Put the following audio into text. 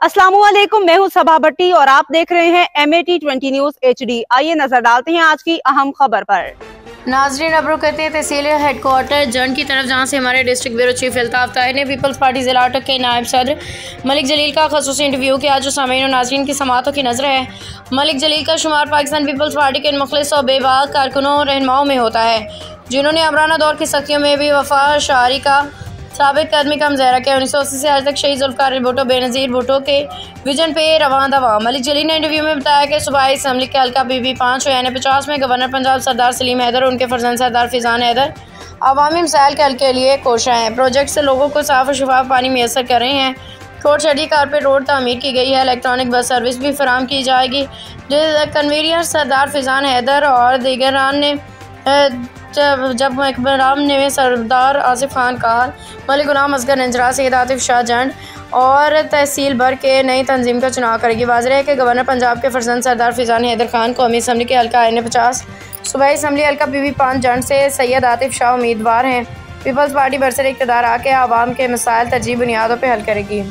अस्सलामुअलैकुम, मैं हूं सबा भट्टी और आप देख रहे हैं MAT 20 न्यूज HD। आइए नजर डालते हैं आज की अहम खबर पर। नाजरीन, अब रुक करते हैं तहसील हेडक्वार्टर जंड की तरफ, जहां से हमारे district bureau chief Altaf Tahir ने पीपल्स पार्टी जिला अटक के नायब सदर मलिक जलील का खसूसी इंटरव्यू किया, जो सामीन और नाजरीन की समातों की नजर है। मलिक जलील का शुमार पाकिस्तान पीपल्स पार्टी के मुखलिस और बेबाक कारकुनों और रहनुमाओं में होता है, जिन्होंने अमराना दौर की सख्तियों में भी वफा शारी का साबित कदमी का मुजाहरा किया। 1980 से आज तक शहीद जुल्फ़िकार भुट्टो बेनज़ीर भुट्टो के विजन पे रवां दवा। मलिक जलील ने इंटरव्यू में बताया कि सूबाई असम्बली के हल्का PB5 और NA50 में गवर्नर पंजाब सरदार सलीम हैदर और उनके फर्जंद सरदार फिजान हैदर अवामी मसाइल के हल के लिए कोशा हैं। प्रोजेक्ट से लोगों को साफ और शफाफ पानी मैसर कर रहे हैं। कोट शहरी कारपेट रोड तामीर की गई है। इलेक्ट्रॉनिक बस सर्विस भी फराम की जाएगी। कन्वीनियर सरदार फिजान हैदर और दीगरान ने जब इकराम ने सरदार आसिफ खान काल, मलिक गुलाम असगर नंजरा, सैयद आतिफ शाह जंड और तहसील भर के नई तंजीम का चुनाव करेगी। वाज़ेह है कि गवर्नर पंजाब के फर्जंद सरदार फिजान हैदर खान कौमी असम्बली के हल्का NA50 सूबाई असम्बली हल्का PB5 जंड से सैयद आतिफ शाह उम्मीदवार हैं। पीपल्स पार्टी बरसर इक़्तिदार आके आवाम के मसाइल तरजीह बुनियादों पर हल करेगी।